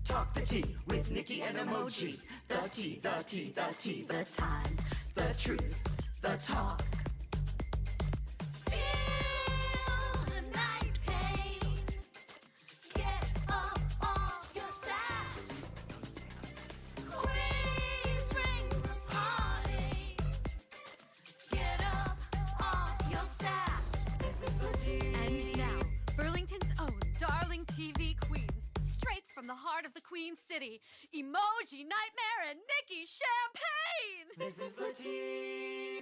Talk the tea with Nikki and Emoji. The tea, the tea, the tea, the time, the truth, the talk. Feel the night pain. Get up off your sass. Queens ring the party. Get up off your sass. This is the tea. And now, Burlington's own darling TV queens, straight from the heart of the Queen City, Emoji, Nightmare, and Nikki Champagne! This is the tea.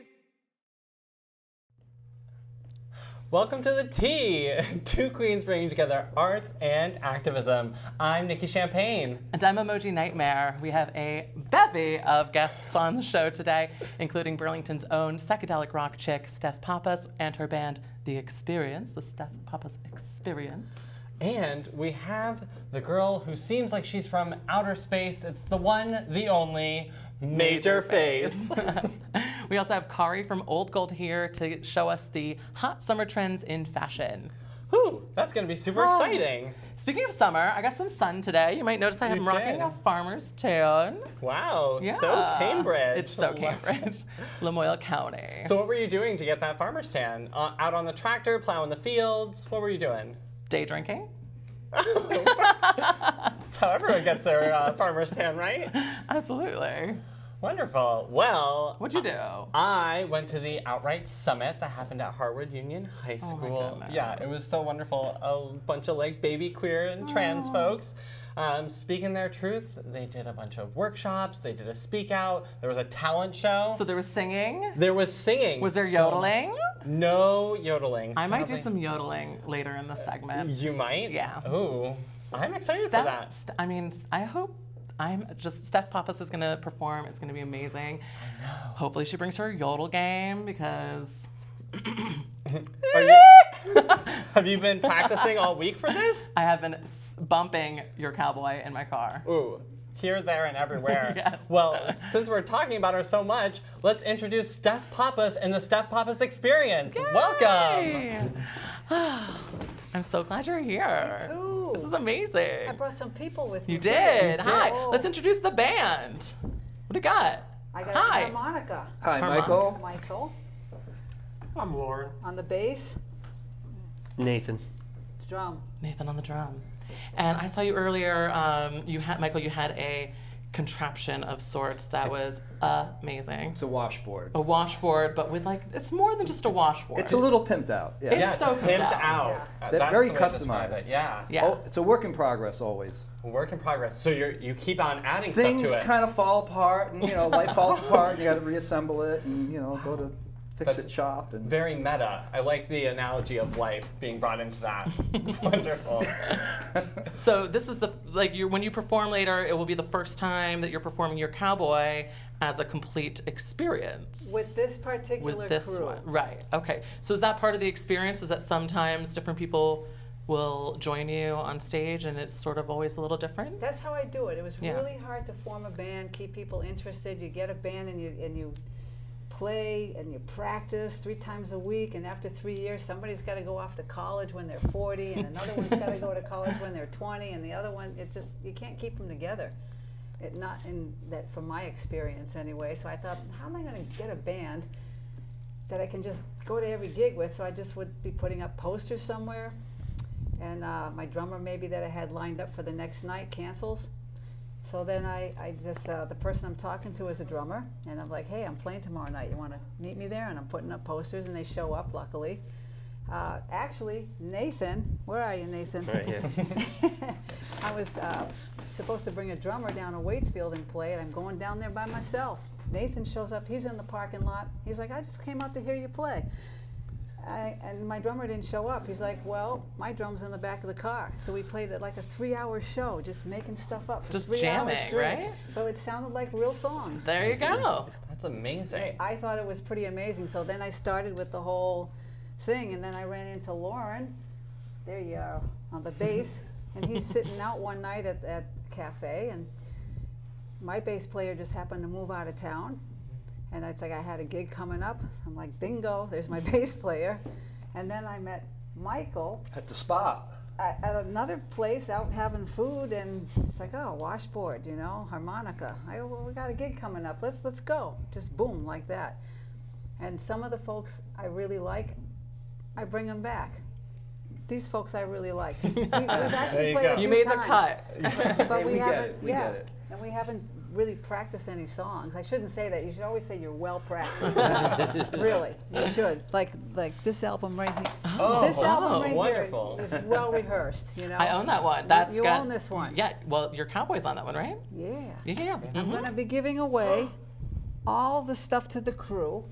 Welcome to the Tea! Two queens bringing together arts and activism. I'm Nikki Champagne. And I'm Emoji Nightmare. We have a bevy of guests on the show today, including Burlington's own psychedelic rock chick, Steph Pappas, and her band, The Experience, the Steph Pappas Experience. And we have the girl who seems like she's from outer space. It's the one, the only, Major Face. We also have Karie from Old Gold here to show us the hot summer trends in fashion. Whew, that's gonna be super exciting. Speaking of summer, I got some sun today. You might notice I am rocking did. a farmer's tan. Wow, Yeah. so Cambridge. It's so Cambridge. Lamoille County. So what were you doing to get that farmer's tan? Out on the tractor, plowing the fields? What were you doing? Day drinking. That's how everyone gets their farmer's tan, right? Absolutely. Wonderful. Well, What'd you do? I went to the Outright Summit that happened at Harwood Union High Oh my School. goodness. Yeah, it was so wonderful. A bunch of like baby queer and trans folks speaking their truth. They did a bunch of workshops. They did a speak out. There was a talent show. So there was singing. There was singing. Was there So yodeling? no yodeling. I might do sadly. some yodeling later in the segment. You might? Yeah. Ooh, I'm excited for that. I hope. Steph Pappas is gonna perform. It's gonna be amazing. I know. Hopefully she brings her yodel game because. Have you been practicing all week for this? I have been bumping Yer Cowboy in my car. Ooh, here, there, and everywhere. Yes. Well, since we're talking about her so much, let's introduce Steph Pappas and the Steph Pappas Experience. Welcome. I'm so glad you're here. Me too. This is amazing. I brought some people with me. You too. did. Hi. Oh. Let's introduce the band. What do you got? I got Hi. a harmonica. Hi, Harmonica. Michael. Michael I'm Loren. on the bass, Nathan. drum. Nathan on the drum. And I saw you earlier. Michael, you had a contraption of sorts that was amazing. It's a washboard. A washboard, but with it's more than just a washboard. It's a little pimped out. Yeah. It's Yes, so pimped pimped out. Yeah. They're That's very the way to describe customized. it. Yeah. Yeah. Oh, it's a work in progress always. Work in progress. So you keep on adding Things stuff to it. kind of fall apart, and life falls apart, and you got to reassemble it, and go to fix it shop. And Very meta. I like the analogy of life being brought into that. Wonderful. So this was when you perform later, it will be the first time that you're performing Yer Cowboy as a complete experience. With this particular With this crew. one, right? Okay. So is that part of the experience? Is that sometimes different people will join you on stage, and it's sort of always a little different? That's how I do it. It was Yeah. really hard to form a band, keep people interested. You get a band and you play and you practice 3 times a week, and after 3 years somebody's got to go off to college when they're 40, and another one's got to go to college when they're 20, and the other one, you can't keep them together. Not in that, from my experience anyway. So I thought, how am I going to get a band that I can just go to every gig with? So I just would be putting up posters somewhere, and my drummer maybe that I had lined up for the next night cancels. So then I just, the person I'm talking to is a drummer, and I'm like, hey, I'm playing tomorrow night. You want to meet me there? And I'm putting up posters, and they show up, luckily. Actually, Nathan, where are you, Nathan? Right here. I was supposed to bring a drummer down to Waitsfield and play, and I'm going down there by myself. Nathan shows up. He's in the parking lot. He's like, I just came out to hear you play. And my drummer didn't show up. He's like, well, my drum's in the back of the car. So we played it like a 3-hour show, just making stuff up for Just 3 hours jamming, straight. right? But it sounded like real songs. There you go. That's amazing. I thought it was pretty amazing. So then I started with the whole thing, and then I ran into Loren. There you are, on the bass. And he's sitting out one night at a cafe, and my bass player just happened to move out of town. And it's like I had a gig coming up. I'm like, bingo, there's my bass player. And then I met Michael At the spot. at another place out having food, and it's like, oh, washboard, you know, harmonica. Well, we got a gig coming up. Let's go. Just boom, like that. And some of the folks I really like, I bring them back. These folks I really like. We've actually played a few You made the times, cut. but Hey, we we get haven't. it, we yeah, get it. and we haven't really practiced any songs. I shouldn't say that. You should always say you're well practiced. Really, you should. Like this album right here. Oh, This album right wonderful. here is well rehearsed. You know. I own that one. That's you got, own this one. Yeah. Well, Yer Cowboy's on that one, right? Yeah. Yeah. I'm gonna be giving away all the stuff to the crew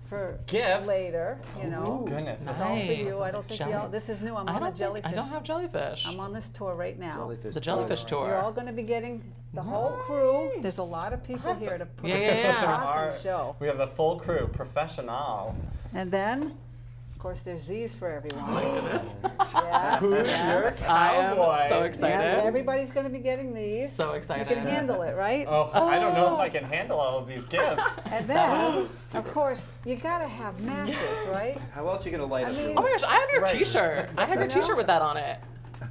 for Gifts? later. You know. Oh, goodness. It's all for Nice. you. I don't think y'all. This is new. I'm on the Jellyfish. I don't have Jellyfish. I'm on this tour right now. Jellyfish The Jellyfish tour. You're all going to be getting the whole crew. There's a lot of people here to put Yeah, on yeah, yeah. an Our- awesome show. We have the full crew, professional. And then, of course, there's these for everyone. My goodness. Yes, yes. I am Cowboy. so Yes, excited. everybody's going to be getting these. So You excited. can handle it, right? Oh, I don't know if I can handle all of these gifts. And then, of course, you got to have matches, right? How else are you gonna light I up mean- your Oh my gosh, I have your Right. T-shirt. I have your You know? T-shirt with that on it.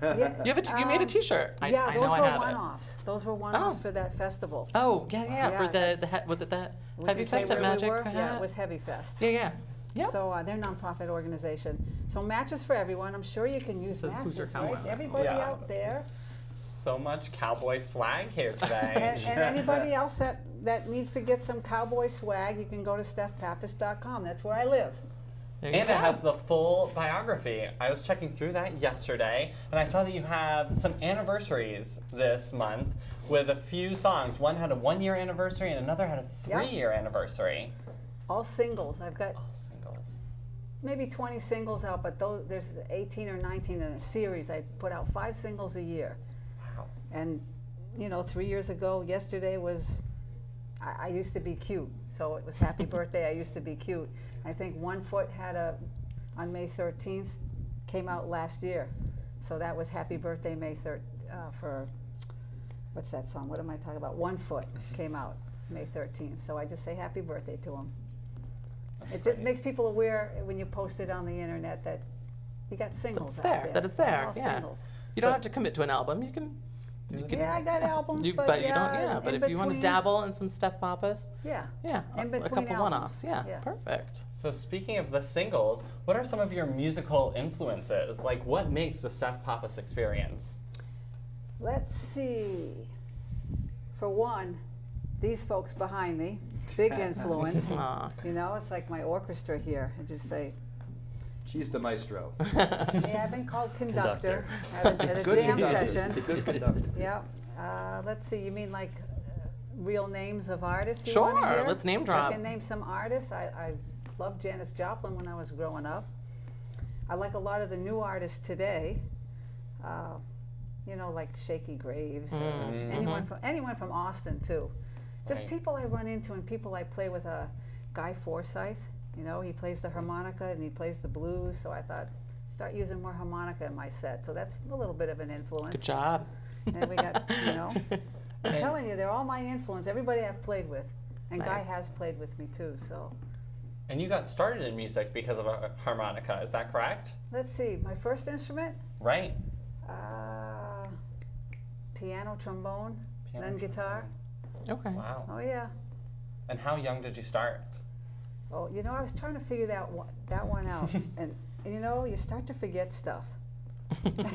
Yeah. You have you made a T-shirt. I Yeah, know those I were have it. one-offs. Those were one-offs Oh. for that festival. Oh yeah. Yeah, For the was it that We Heavy can say Fest at where we Magic? were. Yeah, Hat? it was Heavy Fest. Yeah. Yep. So they're a nonprofit organization. So matches for everyone. I'm sure you can use Says, "Who's your matches, right? cowboy?" Everybody Yeah. out there. So much cowboy swag here today. And anybody else that needs to get some cowboy swag, you can go to StephPappas.com. That's where I live. There you And go. it has the full biography. I was checking through that yesterday, and I saw that you have some anniversaries this month with a few songs. One had a 1-year anniversary, and another had a 3-year anniversary. All singles. I've got All singles. maybe 20 singles out, but there's 18 or 19 in a series. I put out 5 singles a year. Wow. And, 3 years ago, yesterday was, I used to be cute. So it was Happy Birthday, I used to be cute. I think One Foot had on May 13th, came out last year. So that was Happy Birthday May 3rd for, what's that song? What am I talking about? One Foot came out May 13th. So I just say happy birthday to him. It just makes people aware when you post it on the internet that you got singles It's out there. there. That it's They're there. all Yeah. singles. You don't have to commit to an album. You can. Yeah, I got albums, But you yeah, don't. Yeah. But in if you want to between- dabble in some Steph Pappas, Yeah. yeah, In a between couple albums. one-offs. Yeah. Yeah. Perfect. So speaking of the singles, what are some of your musical influences? Like, what makes the Steph Pappas Experience? Let's see. For one, these folks behind me, big influence. Aw. It's like my orchestra here. I just say, She's the maestro. yeah, I've been called conductor at a Good jam conductor. session. Good conductor. Yeah. Let's see. You mean like real names of artists? You Sure, wanna hear? let's name drop. I can name some artists. I loved Janis Joplin when I was growing up. I like a lot of the new artists today. Like Shaky Graves. Or anyone from Austin too. Just Right. people I run into and people I play with. Guy Forsyth. He plays the harmonica and he plays the blues. So I thought, start using more harmonica in my set. So that's a little bit of an influence. Good job. And we got, I'm telling you, they're all my influence. Everybody I've played with. And Guy Nice. has played with me too, so. And you got started in music because of a harmonica, is that correct? Let's see, my first instrument, Right. piano, trombone, Piano, then guitar. Okay. Wow. Oh yeah. And how young did you start? Oh, I was trying to figure that one out. And you start to forget stuff.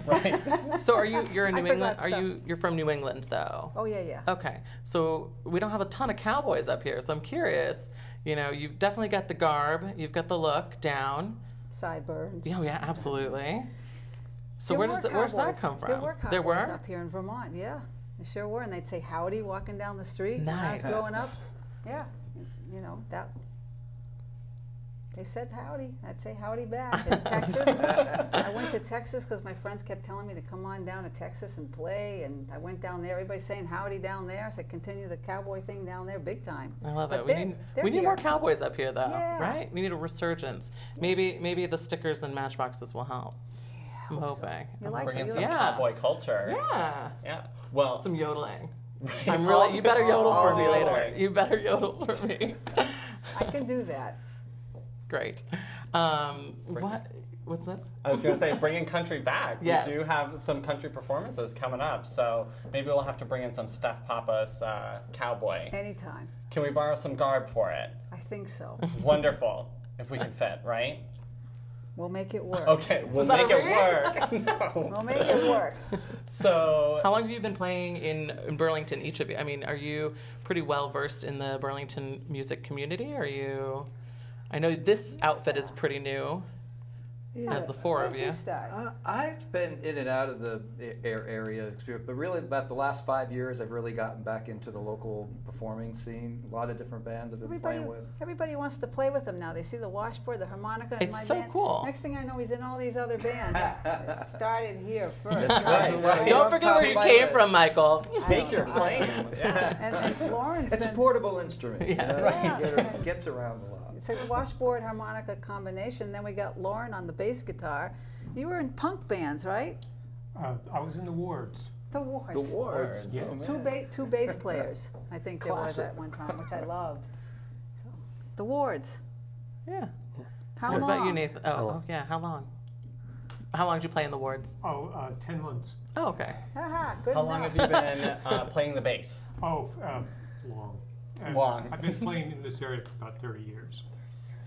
Right. So you're in I New forgot England? You're from New England though? Oh yeah. Okay, so we don't have a ton of cowboys up here, so I'm curious. You've definitely got the garb, you've got the look down. Sideburns. Oh yeah, absolutely. So There where does were that cowboys. come from? There were cowboys There were? up here in Vermont, yeah. They sure were, and they'd say howdy walking down the street when I was Nice. growing up. Yeah, that. They said howdy. I'd say howdy back. In Texas, I went to Texas because my friends kept telling me to come on down to Texas and play, and I went down there. Everybody's saying howdy down there, so I continue the cowboy thing down there big time. I love But it. they're We need more here. cowboys up here though, Yeah. right? We need a resurgence. Maybe the stickers and matchboxes will help. I'm hope so. hoping. You like Bring in it? some Yeah. cowboy culture. Yeah. Yeah. Well, Some yodeling. right. I'm really. You better yodel for me Oh, later. boy. You better yodel for me. I can do that. Great. What's this? I was going to say, bringing country back. Yes. We do have some country performances coming up, so maybe we'll have to bring in some Steph Pappas Cowboy. Anytime. Can we borrow some garb for it? I think so. Wonderful, if we can fit, right? We'll make it work. Okay, we'll that make a it work. No. We'll make it work. So, How long have you been playing in Burlington, each of you? I mean, are you pretty well versed in the Burlington music community? Are you? I know this outfit is pretty new, as the four Why of don't you. you start? I've been in and out of the area experience, but really about the last 5 years, I've really gotten back into the local performing scene. A lot of different bands I've been playing with. Everybody wants to play with him now. They see the washboard, the harmonica in It's my so band. cool. Next thing I know, he's in all these other bands. It started here first. That's right. Don't forget where you came from, Michael. take your know. claim. Yeah. And Lauren's It's a been, portable instrument. you know? Right. It gets around a lot. it's a washboard harmonica combination. Then we got Loren on the bass guitar. You were in punk bands, right? I was in the wards. The Wards. The wards. Yeah. Oh, Two bass players, I think there was Classic. at one time, which I loved. So, the Wards. Yeah. How What long? about you, Nathan? Oh, yeah. How long? How long did you play in the wards? 10 months. Oh, okay. Haha, good How long enough. have you been playing the bass? Long. And Long. I've been playing in this area for about 30 years.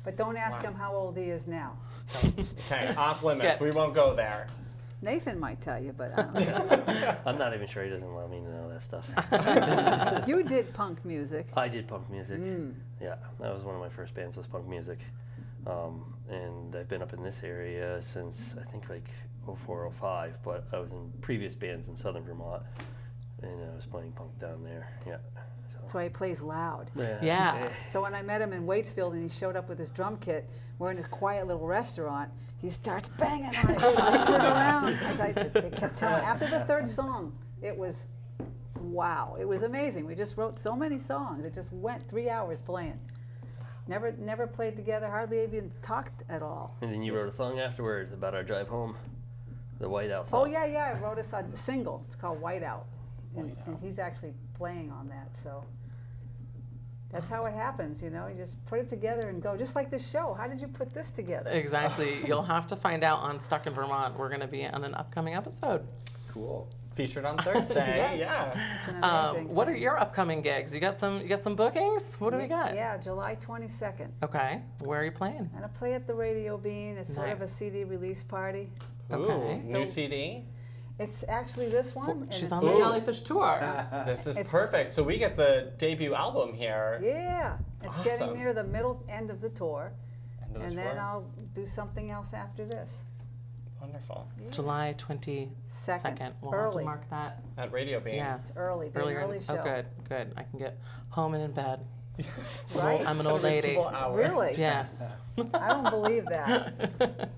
But don't ask Wow. him how old he is now. Okay, off limits. We Skipped. won't go there. Nathan might tell you, but I don't know. I'm not even sure he doesn't want me to know that stuff. You did punk music. I did punk music. Mm. Yeah, that was one of my first bands was punk music. And I've been up in this area since I think like 04, 05, but I was in previous bands in southern Vermont and I was playing punk down there. Yeah. That's why he plays loud. Yeah. So when I met him in Waitsfield and he showed up with his drum kit, we're in a quiet little restaurant, he starts banging on it. I turn around. They kept telling. After the third song, it was, wow. It was amazing. We just wrote so many songs. It just went 3 hours playing. Never played together, hardly even talked at all. And then you wrote a song afterwards about our drive home, the Whiteout Oh, song. yeah, I wrote us a single. It's called Whiteout. And he's actually playing on that, so that's how it happens, you know. You just put it together and go, just like this show. How did you put this together? Exactly. You'll have to find out on Stuck in Vermont. We're going to be on an upcoming episode. Cool. Featured on Thursday. Yes. Yeah. It's an amazing What are thing. your upcoming gigs? You got some bookings? What do we got? Yeah, July 22nd. Okay. Where are you playing? I'm going to play at the Radio Bean. It's sort of a Nice. CD release party. Okay. Ooh, new CD. It's actually this one. and She's it's on the really- Jellyfish tour. This is It's- perfect. So we get the debut album here. Yeah, it's getting Awesome. near the middle end of the tour. End of the And then tour. I'll do something else after this. Wonderful. July 22nd. We'll have Early. to mark that. At Radio Bean. Yeah. It's early, big early show. Oh, good. I can get home and in bed. Right? I'm an old lady. Reasonable hour. Really? Yes. I don't believe that.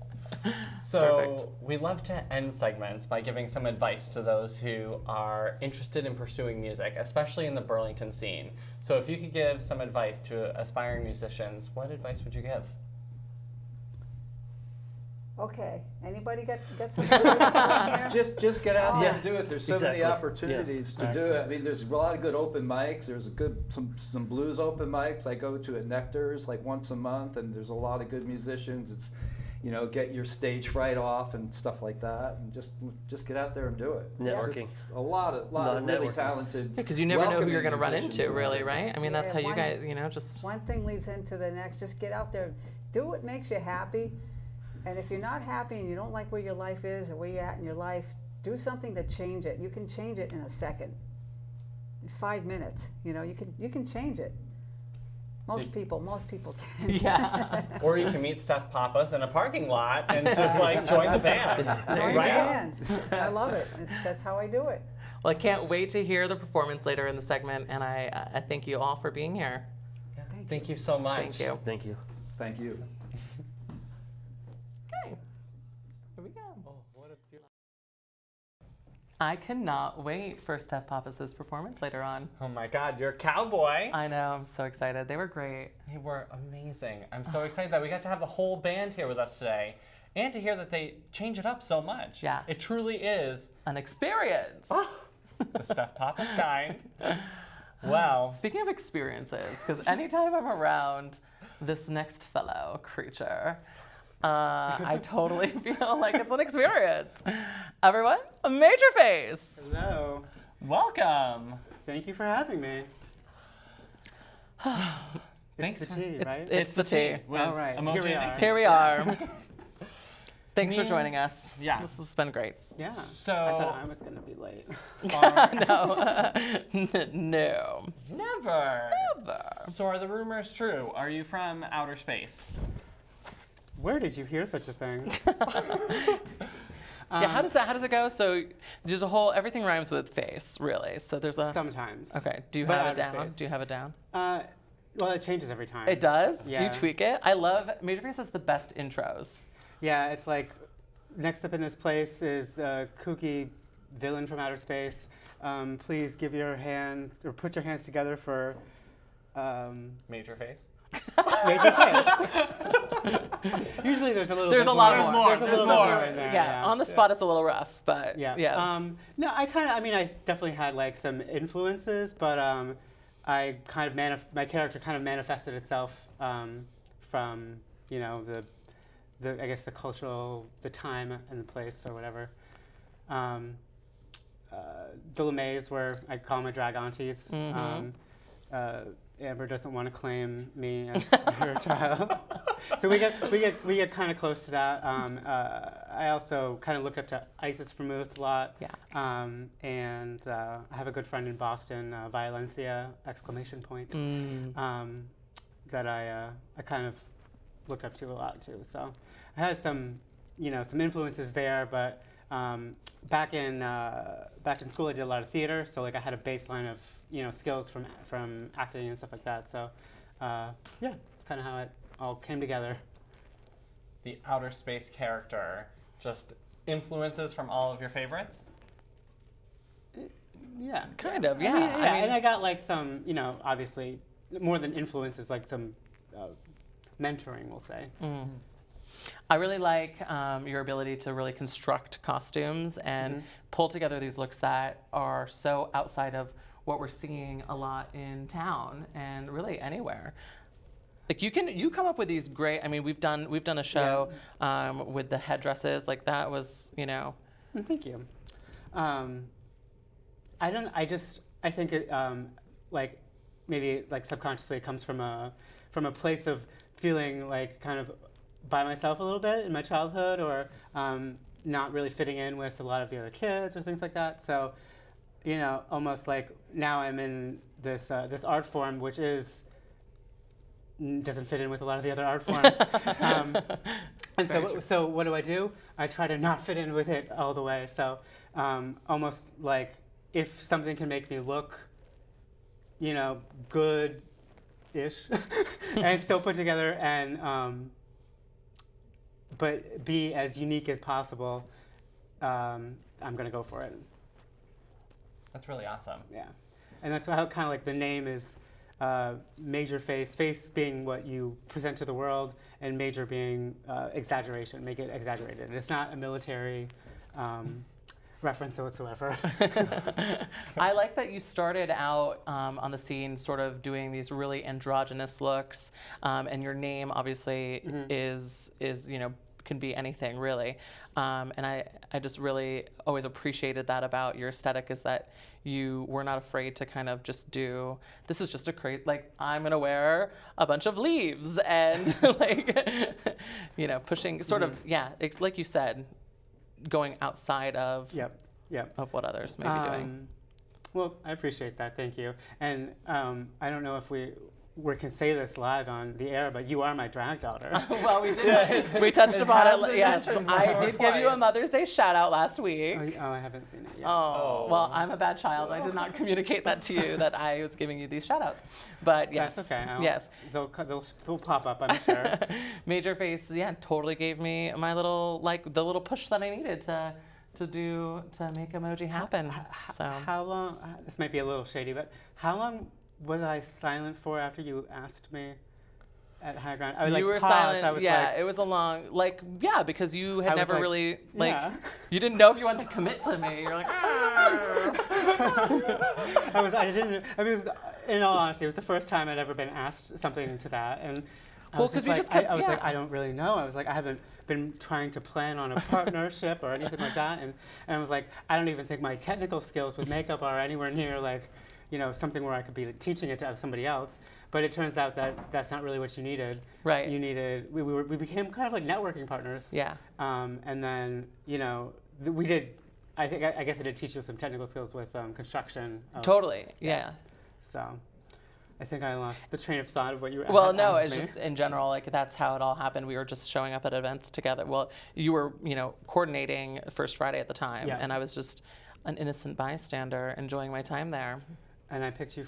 So Perfect. we love to end segments by giving some advice to those who are interested in pursuing music, especially in the Burlington scene. So if you could give some advice to aspiring musicians, what advice would you give? Okay, anybody got some advice here? Just get out there Yeah, and do it. There's so many exactly. opportunities to do it. I mean, there's a lot of good open mics. There's some blues open mics I go to at Nectar's like once a month, and there's a lot of good musicians. It's, you know, get your stage fright off and stuff like that, and just get out there and do it. Networking. There's a lot of really networking. talented. Because you never know who you're going to run welcoming into, musicians really, around. right? I mean, that's Yeah, how you one- guys, you know, just. One thing leads into the next. Just get out there, do what makes you happy. And if you're not happy and you don't like where your life is or where you're at in your life, do something to change it. You can change it in a second, in 5 minutes. You know, you can change it. Most people can. Yeah. Or you can meet Steph Pappas in a parking lot and just like join the band. Join the right? band. I love it. That's how I do it. Well, I can't wait to hear the performance later in the segment, and I thank you all for being here. Thank you so much. Thank you. Thank you. Thank you. Okay. Here we go. I cannot wait for Steph Pappas' performance later on. Oh my God, you're a cowboy. I know, I'm so excited. They were great. They were amazing. I'm so excited that we got to have the whole band here with us today and to hear that they change it up so much. Yeah. It truly is An experience. the Steph Pappas kind. Well, Speaking of experiences, because anytime I'm around this next fellow creature, I totally feel like it's an experience. Everyone, Major Face. Hello. Welcome. Thank you for having me. Thanks. It's the tea, right? It's the tea. With All right, Emoji here we and are. Nikki. Here we are. Thanks for joining us. Yeah. This has been great. Yeah. So- I thought I was gonna be late. No. No. Never. Never. So are the rumors true? Are you from outer space? Where did you hear such a thing? Yeah, how does it go? So there's a whole, everything rhymes with face, really. So there's a, Sometimes. okay, do you But have it outer down? space. Do you have it down? Well, it changes every time. It does? Yeah. You tweak it? I love, Major Face has the best intros. Yeah, it's like, next up in this place is the kooky villain from outer space. Please give your hands, or put your hands together for Major face? Major Face. Usually there's a little There's bit a lot more. more. There's a little more. bit more in there. Yeah, on the spot it's a little rough, but Yeah. yeah. No, I definitely had like some influences, but I kind of my character kind of manifested itself from the I guess the cultural, the time and the place or whatever. The LeMays were, I call my drag aunties. Amber doesn't want to claim me as her child, so we get kind of close to that. I also kind of look up to Isis Vermouth a lot. Yeah. And I have a good friend in Boston, Violencia ! That I kind of looked up to a lot too. So I had some influences there, but back in school I did a lot of theater, so like I had a baseline of skills from acting and stuff like that. So yeah, it's kind of how it all came together. The outer space character, just influences from all of your favorites? Yeah, Kind of, yeah. I mean, I mean- and I got like some, obviously more than influences, like some mentoring, we'll say. I really like your ability to really construct costumes and pull together these looks that are so outside of what we're seeing a lot in town and really anywhere. Like you come up with these great. I mean, we've done a show with the headdresses. Like that was, Thank you. I think it like maybe like subconsciously it comes from a place of feeling like kind of by myself a little bit in my childhood, or not really fitting in with a lot of the other kids or things like that. So, almost like now I'm in this art form which doesn't fit in with a lot of the other art forms. And so what do? I try to not fit in with it all the way. So almost like if something can make me look, good-ish, and still put together and but be as unique as possible, I'm gonna go for it. That's really awesome. Yeah, and that's how kind of like the name is Major Face. Face being what you present to the world, and major being exaggeration. Make it exaggerated. It's not a military reference whatsoever. I like that you started out on the scene sort of doing these really androgynous looks, and your name obviously is can be anything really. And I just really always appreciated that about your aesthetic, is that you were not afraid to kind of just do, this is just a crazy, like I'm gonna wear a bunch of leaves and like, pushing sort of, it's like you said, going outside of Yep. of what others may be doing. Well, I appreciate that. Thank you. And I don't know if we can say this live on the air, but you are my drag daughter. Well, we did. We touched upon has it. been Yes, mentioned I before did give you a twice. Mother's Day shout out last week. Oh, I haven't seen it yet. Oh, well, I'm a bad child. I did not communicate that to you, that I was giving you these shout outs. But yes. That's okay. Yes. They'll pop up, I'm sure. Major Face, totally gave me my little, the little push that I needed to make emoji happen. So How long, this might be a little shady, but how long was I silent for after you asked me at High Ground? I you were paused. silent. I was It was a long, because you had I was never like, really, yeah. you didn't know if you wanted to commit to me. You're like, I mean, in all honesty, it was the first time I'd ever been asked something to that, and I Well, was 'cause just we like, just kept- I was like, yeah. I don't really know. I was like, I haven't been trying to plan on a partnership or anything like that. And I was like, I don't even think my technical skills with makeup are anywhere near like, something where I could be teaching it to somebody else. But it turns out that that's not really what you needed. Right. You needed, we became kind of like networking partners. Yeah. And then, we did, I guess I did teach you some technical skills with construction. Totally. Yeah. So I think I lost the train of thought of what you were Well, no, asked it's me. just in general, like that's how it all happened. We were just showing up at events together. Well, you were, coordinating First Friday at the time, Yeah. and I was just an innocent bystander enjoying my time there. And I picked you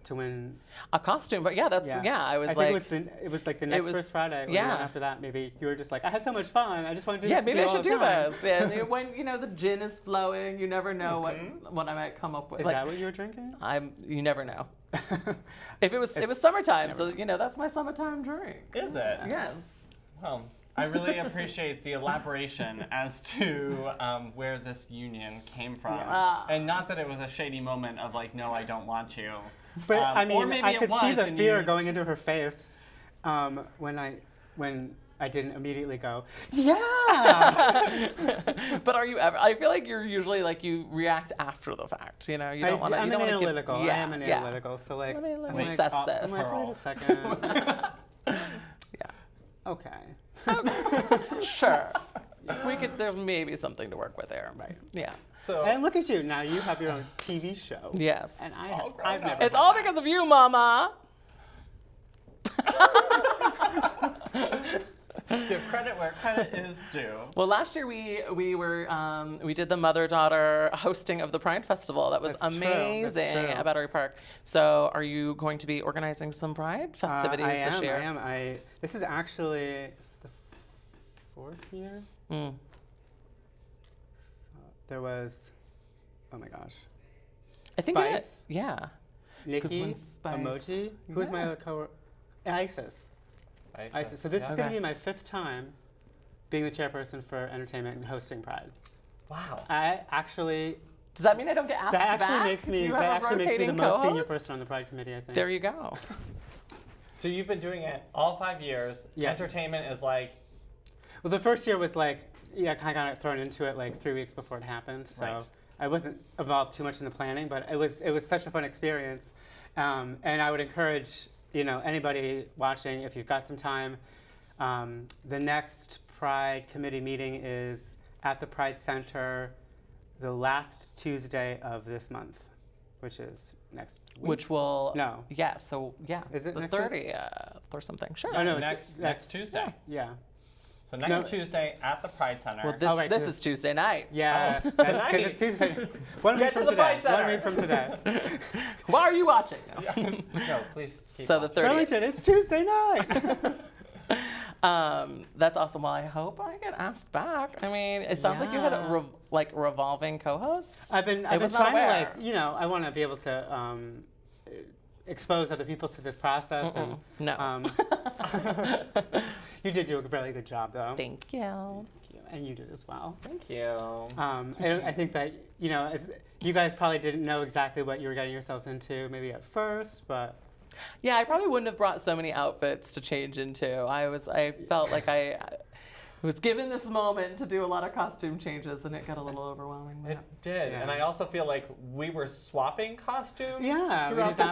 to win A costume, but yeah, that's I was I like, think it was like the next was- First Friday. Or the yeah. one after that, maybe you were just like, I had so much fun. I just want to do yeah, this. maybe I all should the do time." this. Yeah, when the gin is flowing, you never know what I might come up with. Is Like, that what you were drinking? you never know. If it was summertime, so that's my summertime drink. Is it? Yes. Well, I really appreciate the elaboration as to where this union came from. Yeah. And not that it was a shady moment of like, no, I don't want you. But or I mean, maybe I it could see was the and fear you- going into her face when I didn't immediately go, yeah. But are you ever? I feel like you're usually like you react after the fact. You don't want to. I'm you don't an wanna give- analytical. I am an yeah. analytical. So like, Let me I'm like, assess oh, this. I'm like, Pearl. wait a second. Yeah. Okay. Sure. There may be something to work with there. Right. Yeah. So And look at you now. You have your own TV show. Yes. And all grown I've up. never. It's all because of you, Mama. give credit where credit is due. Well, last year we did the mother-daughter hosting of the Pride Festival. That was That's true, that's amazing true. at Battery Park. So, are you going to be organizing some Pride festivities this year? I am. This is actually the 4th year. Mm. So there was, oh my gosh, I think Spice. yeah. Nikki, when Spice- Emoji. Who's my Yeah. other co-worker? Isis. So this is Yeah. going to be my 5th time being the chairperson for entertainment and hosting Pride. Wow. I actually, Does that mean I don't get asked that back? actually makes Do me you that have a actually makes me the rotating most senior co-host? person on the Pride committee. I think. There you go. So you've been doing it all 5 years. Yeah. Entertainment is like, Well, the first year was like, I kind of got thrown into it like 3 weeks before it happened. So Right. I wasn't involved too much in the planning, but it was such a fun experience. And I would encourage, anybody watching, if you've got some time, the next Pride committee meeting is at the Pride Center the last Tuesday of this month, which is next week. Which will No. Yeah. So yeah. Is it the next week? 30th or something? Sure. Oh, no, it's next Tuesday. Yeah. So next No. Tuesday at the Pride Center. Well, this Oh, right, this 'cause is Tuesday night. Yes, Oh, because tonight. it's Tuesday. 1 week Get from to the today. Pride Center. 1 week from today. Why are you watching? No, please keep So the watching. 30th. Burlington, it's Tuesday night. That's awesome. Well, I hope I get asked back. I mean, it sounds like you had Yeah. revolving co-hosts. I've been I was not trying aware. to I want to be able to expose other people to this process. And, No. you did do a really good job, though. Thank you. And you did as well. Thank you. I think that you guys probably didn't know exactly what you were getting yourselves into, maybe at first, but. Yeah, I probably wouldn't have brought so many outfits to change into. I felt like I was given this moment to do a lot of costume changes, and it got a little overwhelming. but- It did, Yeah. and I also feel like we were swapping costumes Yeah, we throughout did the that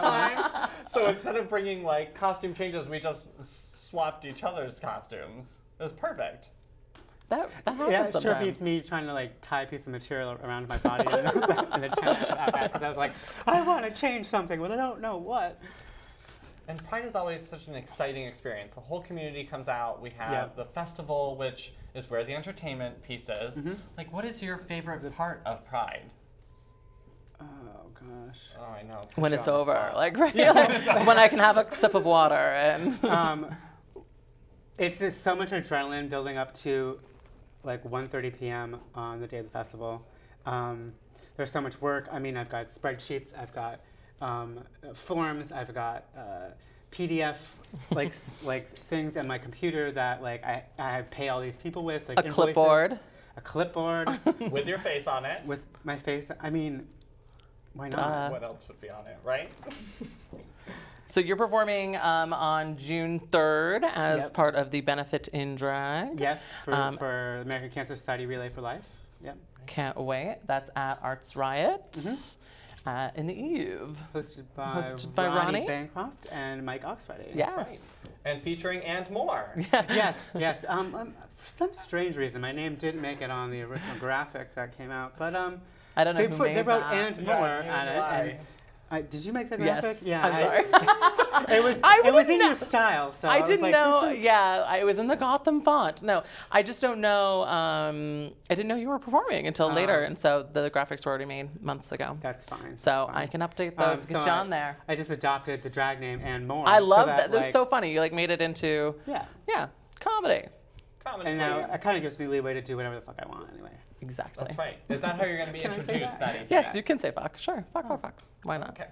time. So instead of bringing like costume changes, we just swapped each other's costumes. It was perfect. That happens Yeah, it sure sometimes. beats me trying to tie a piece of material around my body in the tent because I was like, I want to change something, but I don't know what. And Pride is always such an exciting experience. The whole community comes out. We have Yeah. the festival, which is where the entertainment piece is. Mm-hmm. Like, what is your favorite part of Pride? Oh gosh. Oh, I know. when Put it's you on the over, spot. like really, when I can have a sip of water and. It's just so much adrenaline building up to 1:30 p.m. on the day of the festival. There's so much work. I mean, I've got spreadsheets, I've got forms, I've got PDF things on my computer that I pay all these people with, like A clipboard. A clipboard With your face on it. with my face. I mean, why not? What else would be on it, right? So you're performing on June 3rd as Yep. part of the Benefit in Drag. Yes, for American Cancer Society Relay for Life. Yep. Can't wait. That's at Arts Riot in the Eve. Hosted Hosted by by Ronnie Ronnie? Bancroft and Mike Oxfriday. Yes. And featuring and more. Yes, yes. For some strange reason, my name didn't make it on the original graphic that came out, but I don't know who they made wrote that. and Yeah, more neither at did it. I. And did you make the Yes. graphic? Yeah. I'm sorry. It was. I It was in wouldn't your style, so I was didn't like, know. this is- Yeah, it was in the Gotham font. No, I just don't know. I didn't know you were performing until later, and so the graphics were already made months ago. That's fine. So that's I fine. can update those. Get you on there. I just adopted the drag name and more. I so love that. That's like, so funny. You like made it into Yeah. comedy. Comedy And queen. now it kind of gives me leeway to do whatever the fuck I want anyway. Exactly. That's right. Is that how you're going to be Can I say introduced, that? Betty? Yes, you can say fuck. Sure. Fuck. Why not? Okay.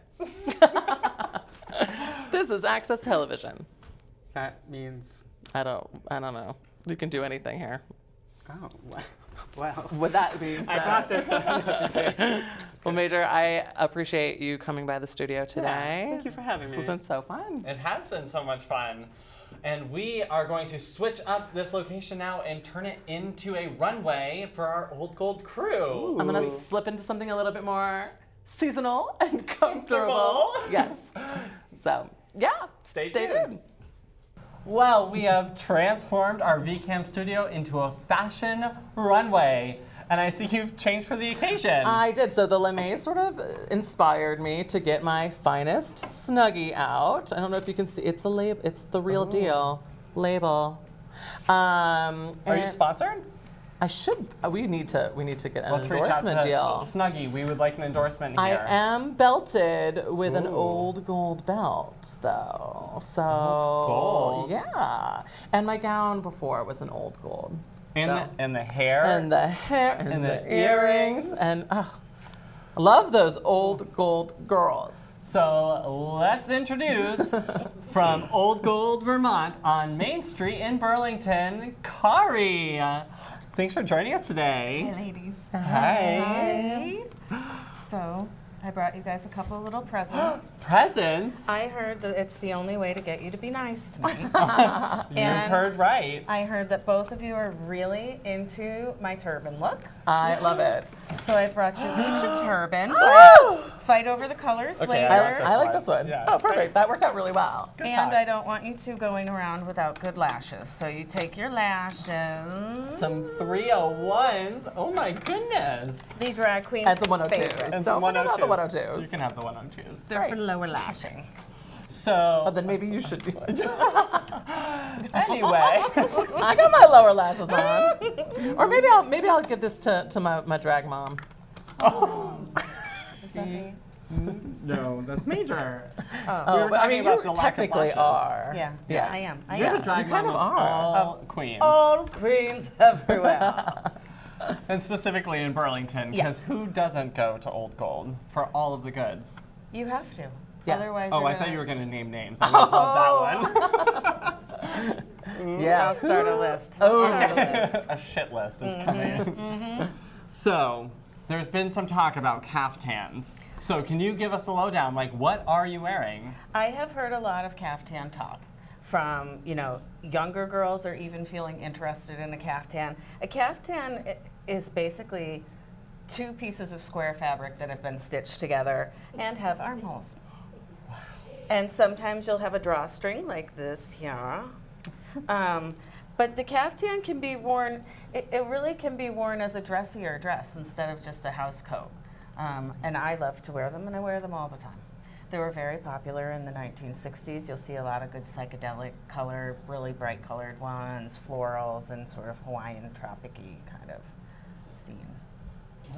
This is Access Television. That means. I don't know. You can do anything here. Oh, well. With that being said. I brought this up. Well, Major, I appreciate you coming by the studio today. Thank you for having This me. has been so fun. It has been so much fun. And we are going to switch up this location now and turn it into a runway for our Old Gold crew. I'm gonna slip into something a little bit more seasonal and comfortable. Comfortable. Yes. So, yeah. Stay tuned. Well, we have transformed our VCAM studio into a fashion runway. And I see you've changed for the occasion. I did. So the lame sort of inspired me to get my finest Snuggie out. I don't know if you can see. It's the label. It's the real deal label. Are you and sponsored? I should. We need to get an Let's reach out endorsement to deal. Snuggie. We would like an endorsement I here. am belted with an Ooh. old gold belt, though. So Old gold. yeah, and my gown before was an old gold. So- And the hair. and the hair and, And the the earrings earrings. and I love those old gold girls. So let's introduce from Old Gold Vermont on Main Street in Burlington, Karie. Thanks for joining us today. Hey, ladies. Hi. So, I brought you guys a couple little presents. Presents? I heard that it's the only way to get you to be nice to me. You've And heard right. I heard that both of you are really into my turban look. I love it. So I brought you each a turban. Fight over the colors Okay, later. I I like this one. Yeah. Oh, perfect. That worked out really well. Good And talk. I don't want you two going around without good lashes. So you take your lashes. Some 301s. Oh my goodness. The drag queen And some 102s. favorites. And Don't some forget about the 102s. You can have the 102s. They're for lower lashing. So, Oh, then maybe you should do it. anyway. I got my lower lashes on. Or maybe I'll give this to my drag mom. Is that me? No, that's Major. Oh, were but I talking mean, about you the lack of technically lashes. are. Yeah, Yeah. I am. I You're am. the drag You kind mom of are. all queens. All queens everywhere. And specifically in Burlington, because Yes. who doesn't go to Old Gold for all of the goods? You have to. Yeah. Otherwise, Oh, you're I thought gonna- you were going to name names. I would love that one. Yeah. I'll start a list. Oh. Start a list. A shit list is coming. So, there's been some talk about caftans. So, can you give us a lowdown? Like, what are you wearing? I have heard a lot of caftan talk from, younger girls are even feeling interested in a caftan. A caftan is basically two pieces of square fabric that have been stitched together and have armholes. And sometimes you'll have a drawstring like this here. But the caftan can be worn, it really can be worn as a dressier dress instead of just a house coat. And I love to wear them, and I wear them all the time. They were very popular in the 1960s. You'll see a lot of good psychedelic color, really bright colored ones, florals, and sort of Hawaiian tropic-y kind of scene.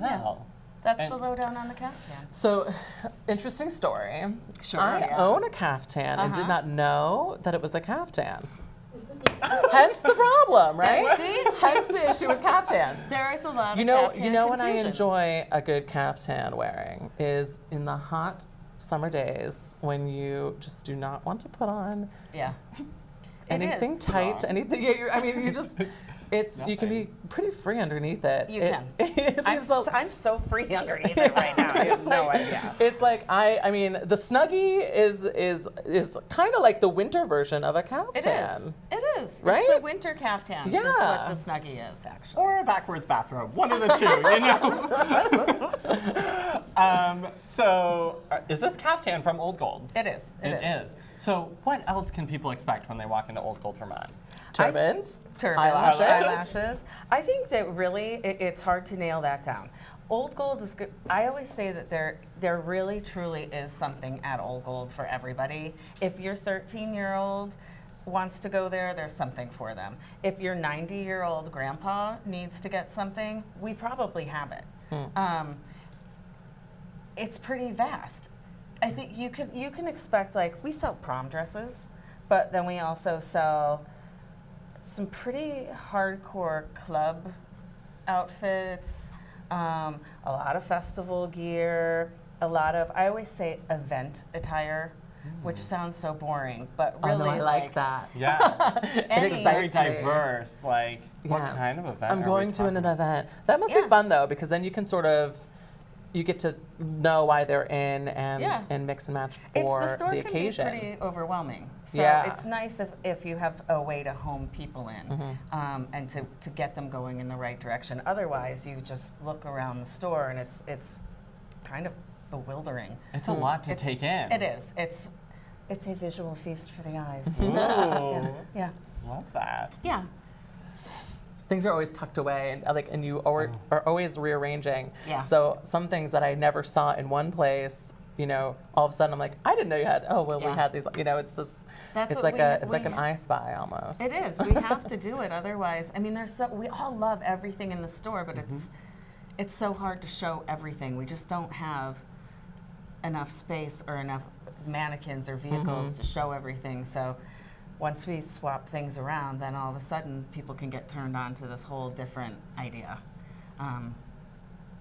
Wow. That's And- the lowdown on the caftan. So, interesting story. Sure, I yeah. own a caftan and did Uh-huh. not know that it was a caftan. Hence the problem, right? See? Hence the issue with caftans. There is a lot You of know, caftan when I confusion. enjoy a good caftan wearing is in the hot summer days when you just do not want to put on Yeah. anything is. tight, anything. You It's you can be pretty free underneath it. You It- can. it I'm, leaves a- I'm so free underneath it right now. I have no idea. It's like I mean the Snuggie is kind of like the winter version of a caftan. It is. It is. Right? It's a winter caftan. Yeah. Is what the Snuggie is, actually. Or a backwards bathrobe. One of the two, you know? Is this caftan from Old Gold? It is. It is. So what else can people expect when they walk into Old Gold Vermont? Turbans, Turbans, eyelashes. eyelashes. I think that really it's hard to nail that down. Old Gold is good. I always say that there really truly is something at Old Gold for everybody. If your 13-year-old wants to go there, there's something for them. If your 90-year-old grandpa needs to get something, we probably have it. It's pretty vast. I think you can expect, like, we sell prom dresses, but then we also sell some pretty hardcore club outfits, a lot of festival gear, a lot of, I always say event attire, which sounds so boring, but really Oh, no, I like that. Yeah. any- It's very excites me. diverse. Like, what Yes. kind of event I'm are going we to an talking? event. That must Yeah. be fun though, because then you can sort of you get to know why they're in and Yeah. and mix and match the for store the can occasion. be pretty overwhelming. So Yeah. it's nice if you have a way to home people in and to get them going in the right direction. Otherwise, you just look around the store and it's kind of bewildering. It's a lot to take in. It is. It's a visual feast for the eyes. Ooh. Yeah. Love that. Yeah. Things are always tucked away and you are always rearranging. Yeah. So some things that I never saw in one place, you know, all of a sudden I'm like, I didn't know you had. Oh well, we Yeah. had these. You know, it's this. That's it's what like we an I Spy almost. It is. We have to do it. Otherwise, I mean, we all love everything in the store, but it's so hard to show everything. We just don't have enough space or enough mannequins or vehicles to show everything. So once we swap things around, then all of a sudden people can get turned on to this whole different idea,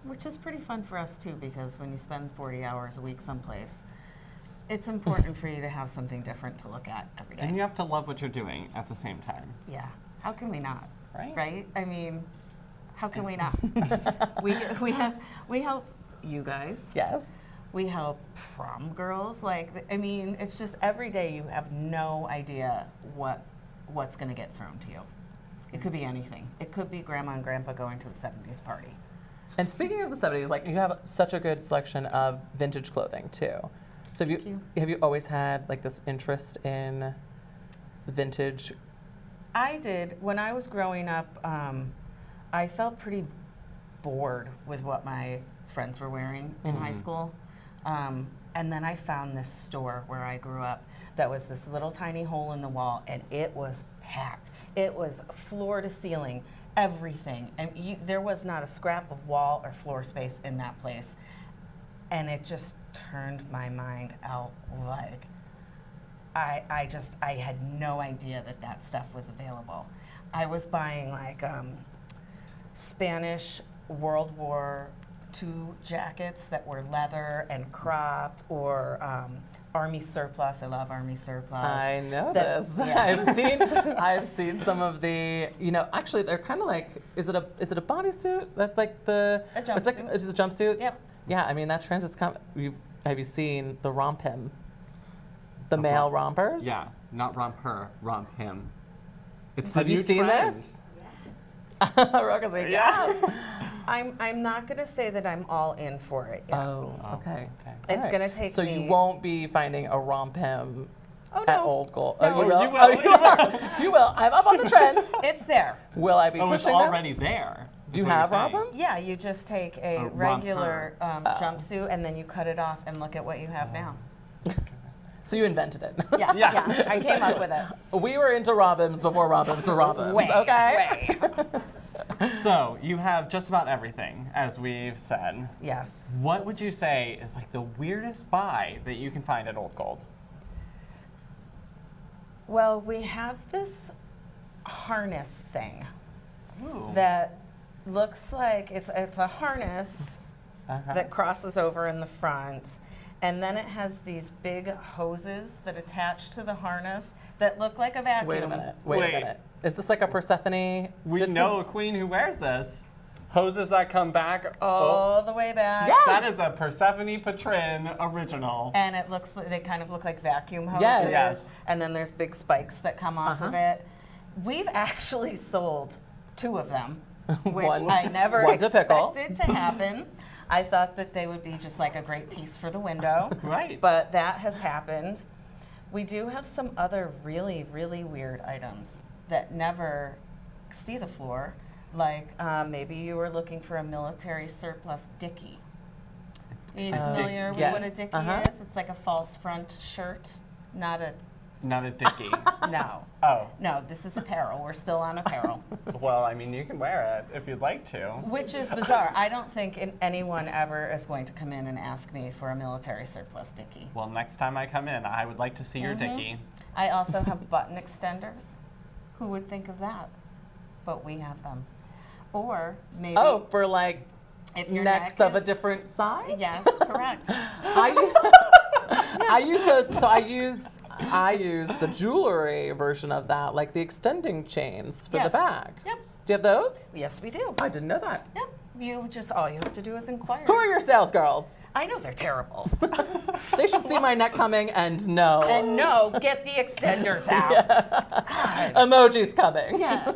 which is pretty fun for us too, because when you spend 40 hours a week someplace, it's important for you to have something different to look at every day. And you have to love what you're doing at the same time. Yeah. How can we not? Right. Right? I mean, how can we not? we help you guys. Yes. We help prom girls. Like, I mean, it's just every day you have no idea what's going to get thrown to you. It could be anything. It could be grandma and grandpa going to the 70s party. And speaking of the 70s, like you have such a good selection of vintage clothing too. So have you always had like this interest in vintage? I did. When I was growing up, I felt pretty bored with what my friends were wearing in high school. And then I found this store where I grew up that was this little tiny hole in the wall, and it was packed. It was floor to ceiling, everything. And there was not a scrap of wall or floor space in that place. And it just turned my mind out. Like, I had no idea that stuff was available. I was buying like Spanish World War II jackets that were leather and cropped, or Army surplus. I love Army surplus. I know That- this. yeah. I've seen some of the, you know, actually they're kind of like, is it a bodysuit? That's like the, A it's like, jumpsuit. it's a jumpsuit? Yep. Yeah, I mean, that trend has come, have you seen the romp him? The male rompers? Yeah, not romp her, romp him. It's Have the you new seen trend. this? Roka's like, yes. I'm not going to say that I'm all in for it yet. Oh, okay. It's All gonna take So me- you won't be finding a romp him Oh, at no. Old Gold. No, Oh, you it's- will? You will, Oh, you will. You will. I'm up on the trends. It's there. Will I be Oh, it's pushing them? already there. Do is you what you're have saying. romp-ums? Yeah, you just take a romp regular jumpsuit and then you cut it off and look at what you have now. So you invented it. Yeah, Yeah. yeah, I came up with it. We were into robins before robins were robins. Way, Okay. way. So you have just about everything, as we've said. Yes. What would you say is like the weirdest buy that you can find at Old Gold? Well, we have this harness thing Ooh. that looks like it's a harness that crosses over in the front, And then it has these big hoses that attach to the harness that look like a vacuum. Wait a minute. Wait a minute. Is this like a Persephone? We know a queen who wears this. Hoses that come back All the way back. Yes. That is a Persephone Patrin original. And it looks like they kind of look like vacuum hoses. Yes. Yes. And then there's big spikes that come off of it. We've actually sold 2 of them, which One- I never one to pickle. expected to happen. I thought that they would be just like a great piece for the window. Right. But that has happened. We do have some other really, really weird items that never see the floor. Like maybe you were looking for a military surplus dickie. Are you familiar with yes. what a dickie Uh-huh. is? It's like a false front shirt, not a, Not a dickie. no. Oh. No, this is apparel. We're still on apparel. Well, I mean, you can wear it if you'd like to. Which is bizarre. I don't think anyone ever is going to come in and ask me for a military surplus dickie. Well, next time I come in, I would like to see your dickie. I also have button extenders. Who would think of that? But we have them. Or maybe Oh, for like if your necks neck of a is- different size? Yes, correct. I use those. So I use the jewelry version of that, like the extending chains for the Yes. bag. Yep. Do you have those? Yes, we do. I didn't know that. Yep. You just all you have to do is inquire. Who are your sales girls? I know they're terrible. They should see my neck coming and know. And no, get the extenders out. God. Emojis coming. Yeah.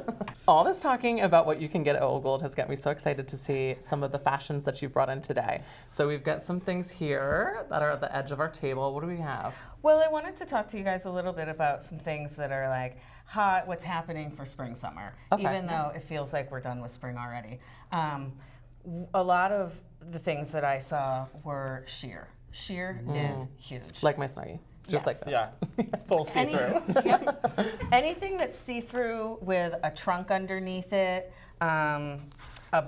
All this talking about what you can get at Old Gold has got me so excited to see some of the fashions that you've brought in today. So we've got some things here that are at the edge of our table. What do we have? Well, I wanted to talk to you guys a little bit about some things that are like hot, what's happening for spring, summer, Okay. even though it feels like we're done with spring already. A lot of the things that I saw were sheer. Sheer is huge. Like my snuggie. Just Yes. like this. Yeah, full see-through. Yep. Anything that's see-through with a trunk underneath it, a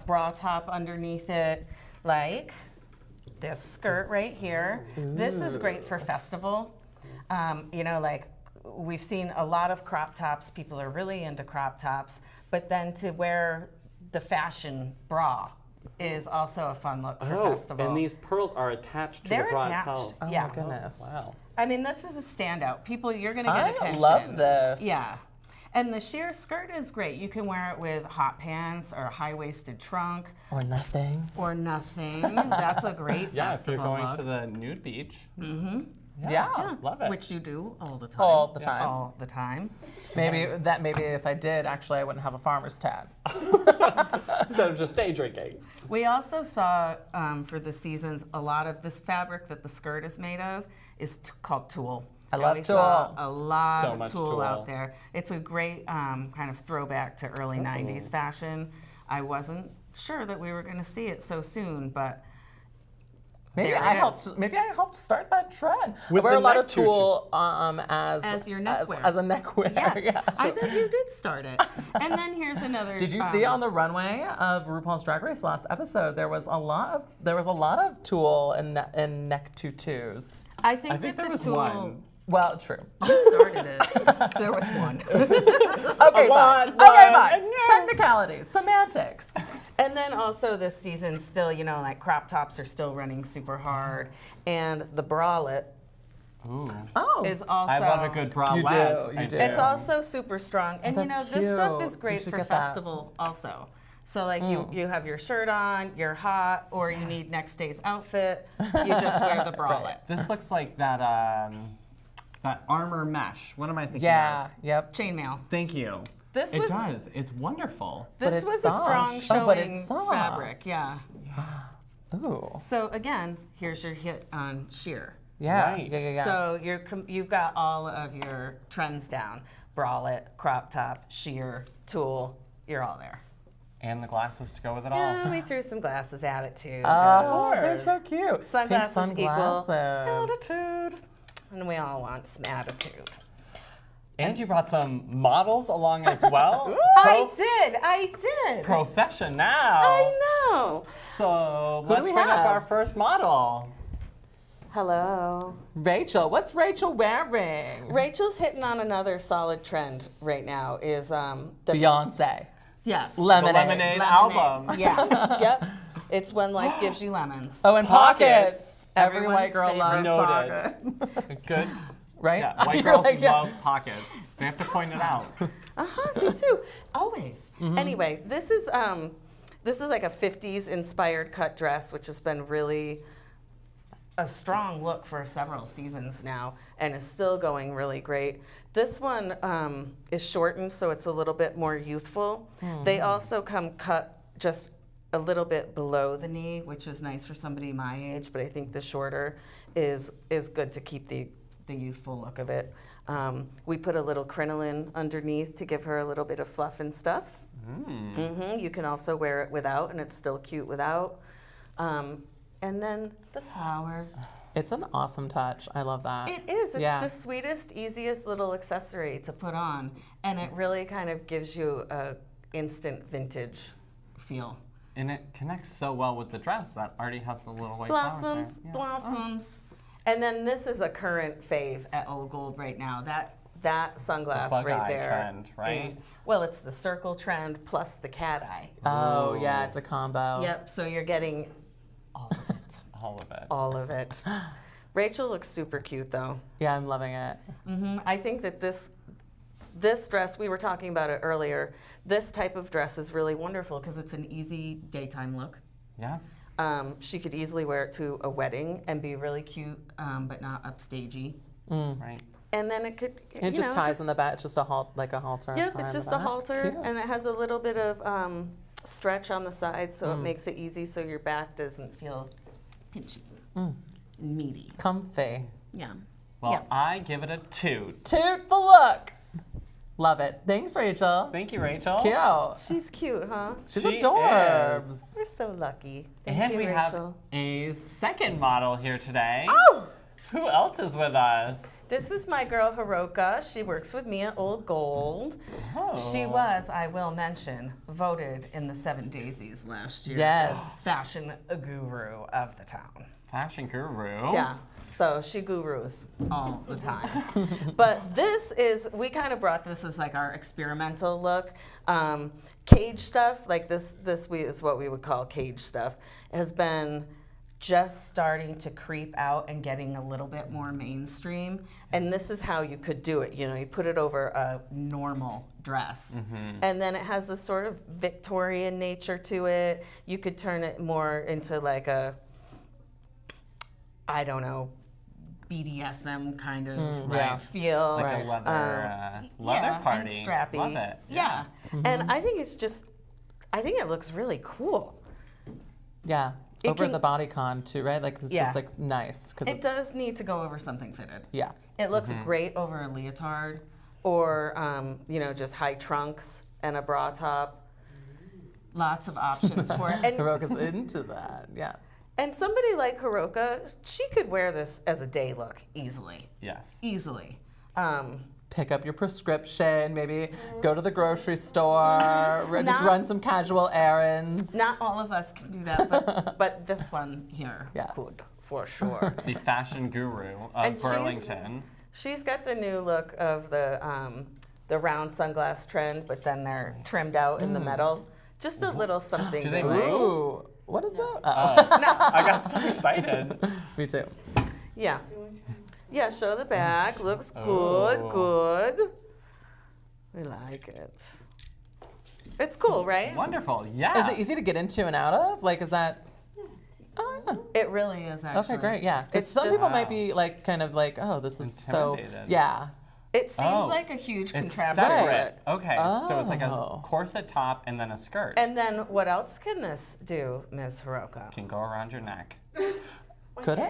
bra top underneath it, like this skirt right here. This is great for festival. You know, like we've seen a lot of crop tops. People are really into crop tops, but then to wear the fashion bra is also a fun look for festival. and these pearls are attached to They're the bra attached. itself. Oh Yeah. my goodness. Wow. I mean, this is a standout. People, you're going to get I attention. love this. Yeah. And the sheer skirt is great. You can wear it with hot pants or a high-waisted trunk Or nothing. or nothing. That's a great Yeah, if you're festival going look. to the nude beach. Yeah. Love it. Which you do all the time. All the time. All the time. Maybe if I did, actually, I wouldn't have a farmer's tat. Instead of just day drinking. We also saw for the seasons a lot of this fabric that the skirt is made of is called tulle. I love We saw tulle. a lot So of much tulle tulle. out there. It's a great kind of throwback to early 90s fashion. I wasn't sure that we were going to see it so soon, but Maybe there I it helped. is. Maybe I helped start that trend. With I wear the a lot neck of tulle as your neckwear. As a neckwear. Yes, Yeah, I sure. bet you did start it. And then here's another. Did you see on the runway of RuPaul's Drag Race last episode? There was a lot of tulle and neck tutus. I think I think that there the was tulle. one. Well, true. You started it. There was one. Okay, lot, fine. Okay, one, fine. and Technicalities, semantics. And then also this season still, you know, like crop tops are still running super hard. And the bralette Oh, is also. I love a good bralette. You do. It's also super strong. And you know, That's this stuff cute. is We great should for get that. festival also. So like you have your shirt on, you're hot, or you need next day's outfit, you just wear the bralette. This looks like that armor mesh. What am I thinking Yeah. of? Yep. Chainmail. Thank you. This It was does. It's wonderful. But this it's was soft. a strong Oh, but showing it's soft. fabric, yeah. Ooh. So again, here's your hit on sheer. Yeah. Right. Yeah. So you've got all of your trends down: bralette, crop top, sheer, tulle. You're all there. And the glasses to go with it all. Yeah, we threw some glasses at it too. Oh, 'cause they're so cute. Sunglasses Pink equal sunglasses. attitude, and we all want some attitude. And you brought some models along as well. I did. Professional. I know. So Who do let's we bring up have? our first model. Hello. Rachel, what's Rachel wearing? Rachel's hitting on another solid trend right now. Is that's- Beyonce. Yes. Lemonade. Lemonade album. Yeah. Yep. It's when life gives you lemons. Oh, and pockets. Every white Everyone's girl favorite. loves Noted. pockets. Good. Right? Yeah, white You're girls like, yeah. love pockets. They have to point it out. They do. Always. Anyway, this is like a 50s inspired cut dress, which has been really a strong look for several seasons now and is still going really great. This one is shortened, so it's a little bit more youthful. They also come cut just a little bit below the knee, which is nice for somebody my age, but I think the shorter is good to keep the youthful look of it. We put a little crinoline underneath to give her a little bit of fluff and stuff. You can also wear it without, and it's still cute without. And then the flower. It's an awesome touch. I love that. It is. It's Yeah. the sweetest, easiest little accessory to put on, and it really kind of gives you a instant vintage feel. And it connects so well with the dress that already has the little white flowers Blossoms, there. Yeah. blossoms. And then this is a current fave at Old Gold right now. That sunglass bug right eye there. trend, right? Well, it's the circle trend plus the cat eye. Oh, Ooh. yeah, it's a combo. Yep, so you're getting All of it. All of it. all of it. Rachel looks super cute though. Yeah, I'm loving it. I think that this dress, we were talking about it earlier, this type of dress is really wonderful because it's an easy daytime look. Yeah. She could easily wear it to a wedding and be really cute, but not upstagey. Right. And then it could, It just ties in the back. It's just a halter. Yep, tie it's in the just a back. halter, Cute. and it has a little bit of stretch on the side, so it makes it easy so your back doesn't feel pinchy and meaty. Comfy. Yeah. Well, Yeah. I give it a 2. Toot the look. Love it. Thanks, Rachel. Thank you, Rachel. Cute. She's cute, huh? She's She adorbs. is. We're so lucky. Thank And you, we Rachel. have a second model here today. Oh! Who else is with us? This is my girl Hiroka. She works with me at Old Gold. Oh. She was, I will mention, voted in the 7 Daisies last year Yes. as fashion guru of the town. Fashion guru. Yeah, so she gurus all the time. But this is, we kind of brought this as like our experimental look. Cage stuff, like this is what we would call cage stuff, has been just starting to creep out and getting a little bit more mainstream. And this is how you could do it. You know, you put it over a normal dress. And then it has this sort of Victorian nature to it. You could turn it more into like a, I don't know, BDSM kind of yeah. feel. Like a leather party. And strappy. Love it. Yeah. And I think it's just, I think it looks really cool. Yeah. It Over can- the bodycon too, right? Like it's Yeah. just like nice because It does need to go over something fitted. Yeah. It looks great over a leotard or, you know, just high trunks and a bra top. Lots of options for it. And, Hiroka's into that. Yes. and somebody like Hiroka, she could wear this as a day look easily. Yes. Easily. Pick up your prescription, maybe go to the grocery store, just Not- run some casual errands. Not all of us can do that, but this one here Yes. could, for sure. The fashion guru of And she's- Burlington. She's got the new look of the round sunglass trend, but then they're trimmed out in the metal. Just a little something. Do they to move? like- Ooh, what is that? I got so excited. Me too. Yeah. Yeah, show the back. Looks good, Oh. good. We like it. It's cool, right? Wonderful. Yeah. Is it easy to get into and out of? Like, is that? Oh, yeah. It really is actually. Okay, great. Yeah. 'Cause It's some just, people might be like, kind of like, oh, this is so. Intimidated. Yeah. it seems Oh. like a huge It's contraption. separate. Okay. So it's like a Oh. corset top and then a skirt. And then what else can this do, Ms. Hiroka? Can go around your neck. Could it?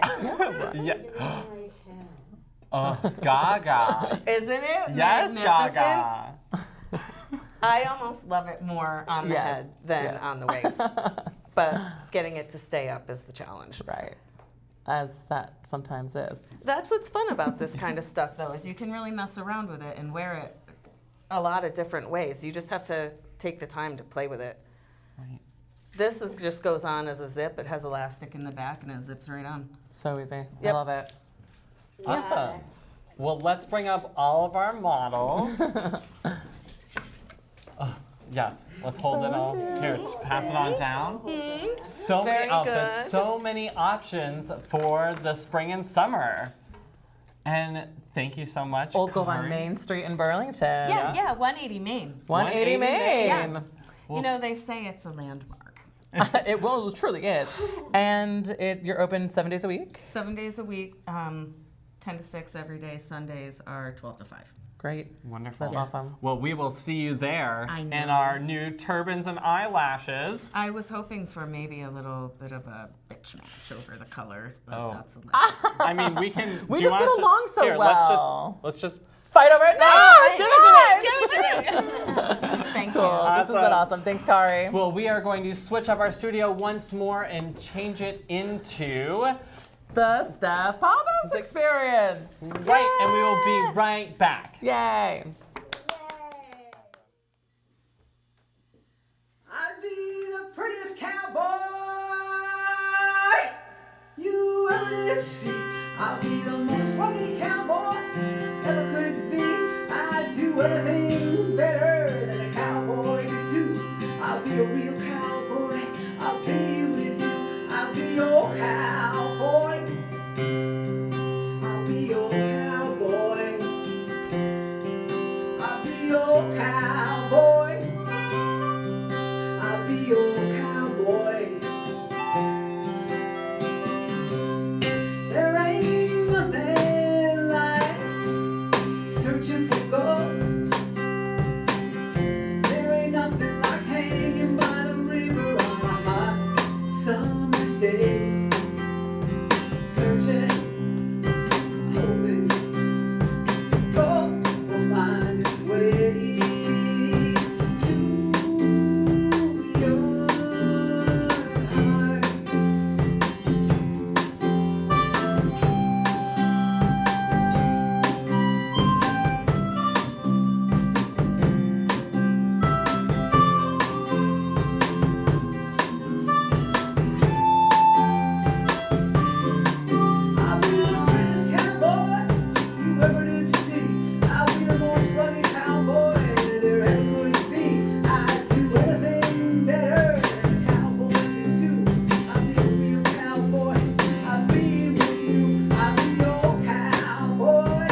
Yeah. Yeah. Oh, Gaga. Isn't it Yes, magnificent? Gaga. I almost love it more on the Yes. head than Yeah. on the waist. But getting it to stay up is the challenge. Right. As that sometimes is. That's what's fun about this kind of stuff, though, is you can really mess around with it and wear it a lot of different ways. You just have to take the time to play with it. Right. This just goes on as a zip. It has elastic in the back and it zips right on. So easy. I Yep. love it. Awesome. Well, let's bring up all of our models. Yes, let's hold it all. Here, pass it on down. So many Very outfits, good. so many options for the spring and summer. And thank you so much. Old Gold on Karie. Main Street in Burlington. Yeah, 180 Main. 180 Main. Yeah. Well, You know, they say it's a landmark. It truly is. And you're open 7 days a week? 7 days a week, 10 to 6 every day. Sundays are 12 to 5. Great. Wonderful. That's awesome. Well, we will see you there I in know. our new turbans and eyelashes. I was hoping for maybe a little bit of a bitch match over the colors, but Oh. that's a little. I mean, we can. We do you just want get us to- along so Here, well. Let's just. Fight over it? No! Thank Cool. you. This has been awesome. Thanks, Karie. Well, we are going to switch up our studio once more and change it into The Steph Pappas Experience. right, and we will be right back. Yay. I'd be the prettiest cowboy you ever did see. I'll be the most rugged cowboy ever could be. I'd do everything better than a cowboy could do. I'll be a real cowboy. I'll be with you. I'll be your cowboy. I'll be your cowboy. I'll be your cowboy. I'll be your cowboy. There ain't nothing like searching for gold. There ain't nothing like hanging by the river on a hot summer's day. Searching, hoping gold will find its way to your heart. I'll be the greatest cowboy you ever did see. I'll be the most rugged cowboy there ever could be. I'd do anything better than a cowboy can do. I'll be a real cowboy. I'll be with you. I'll be your cowboy.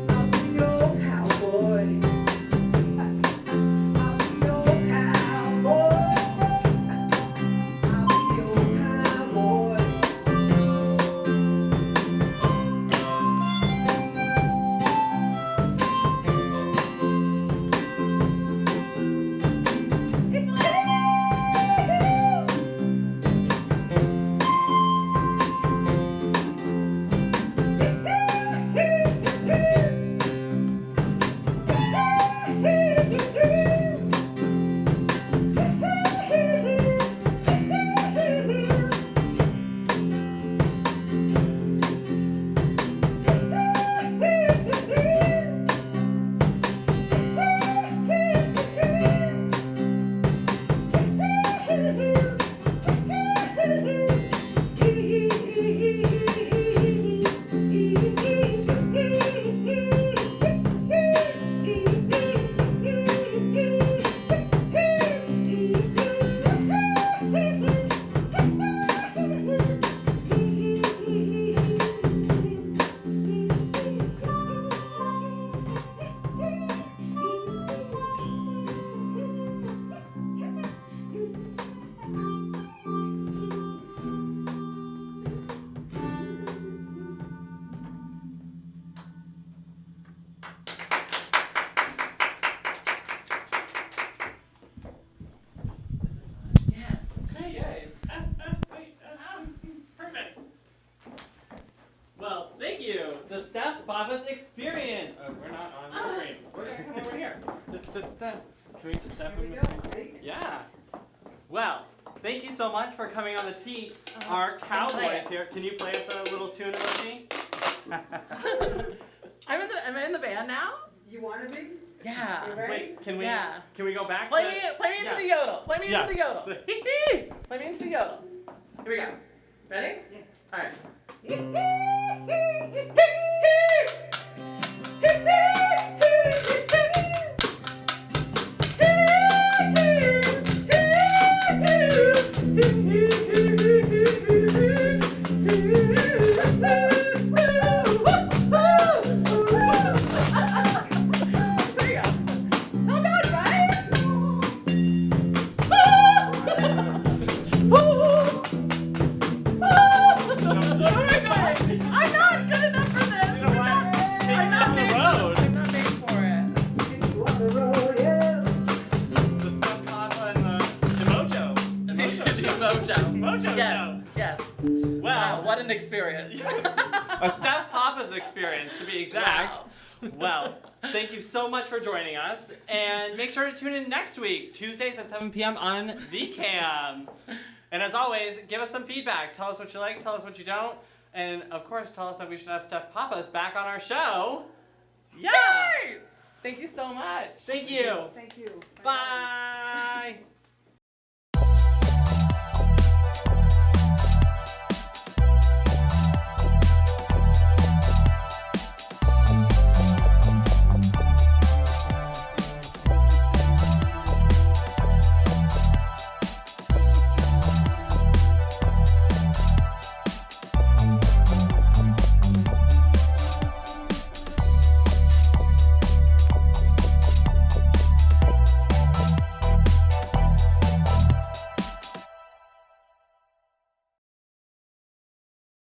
I'll be your cowboy. I'll be your cowboy. I'll be your cowboy. Perfect. Well, thank you. The Steph Pappas Experience. Oh, we're not on the screen. We're gonna come over here. Can we step in between? Yeah. Well, thank you so much for coming on the tee. Our cowboys here. Can you play us a little tune, Emoji? Am I in the band now? You want to be? Yeah. Wait, can we? Yeah. Can we go back? Play to- me into yeah. the yodel. Play me Yeah. into the yodel. Play me into the yodel. Here we go. Ready? Yeah. All right. What an experience. A Steph Pappas Experience, to be exact. Wow. Well, thank you so much for joining us, and make sure to tune in next week, Tuesdays at 7 p.m. on VCAM. And as always, give us some feedback. Tell us what you like, tell us what you don't, and of course, tell us that we should have Steph Pappas back on our show. Yes! Thank you so much. Thank you. Thank you. Bye.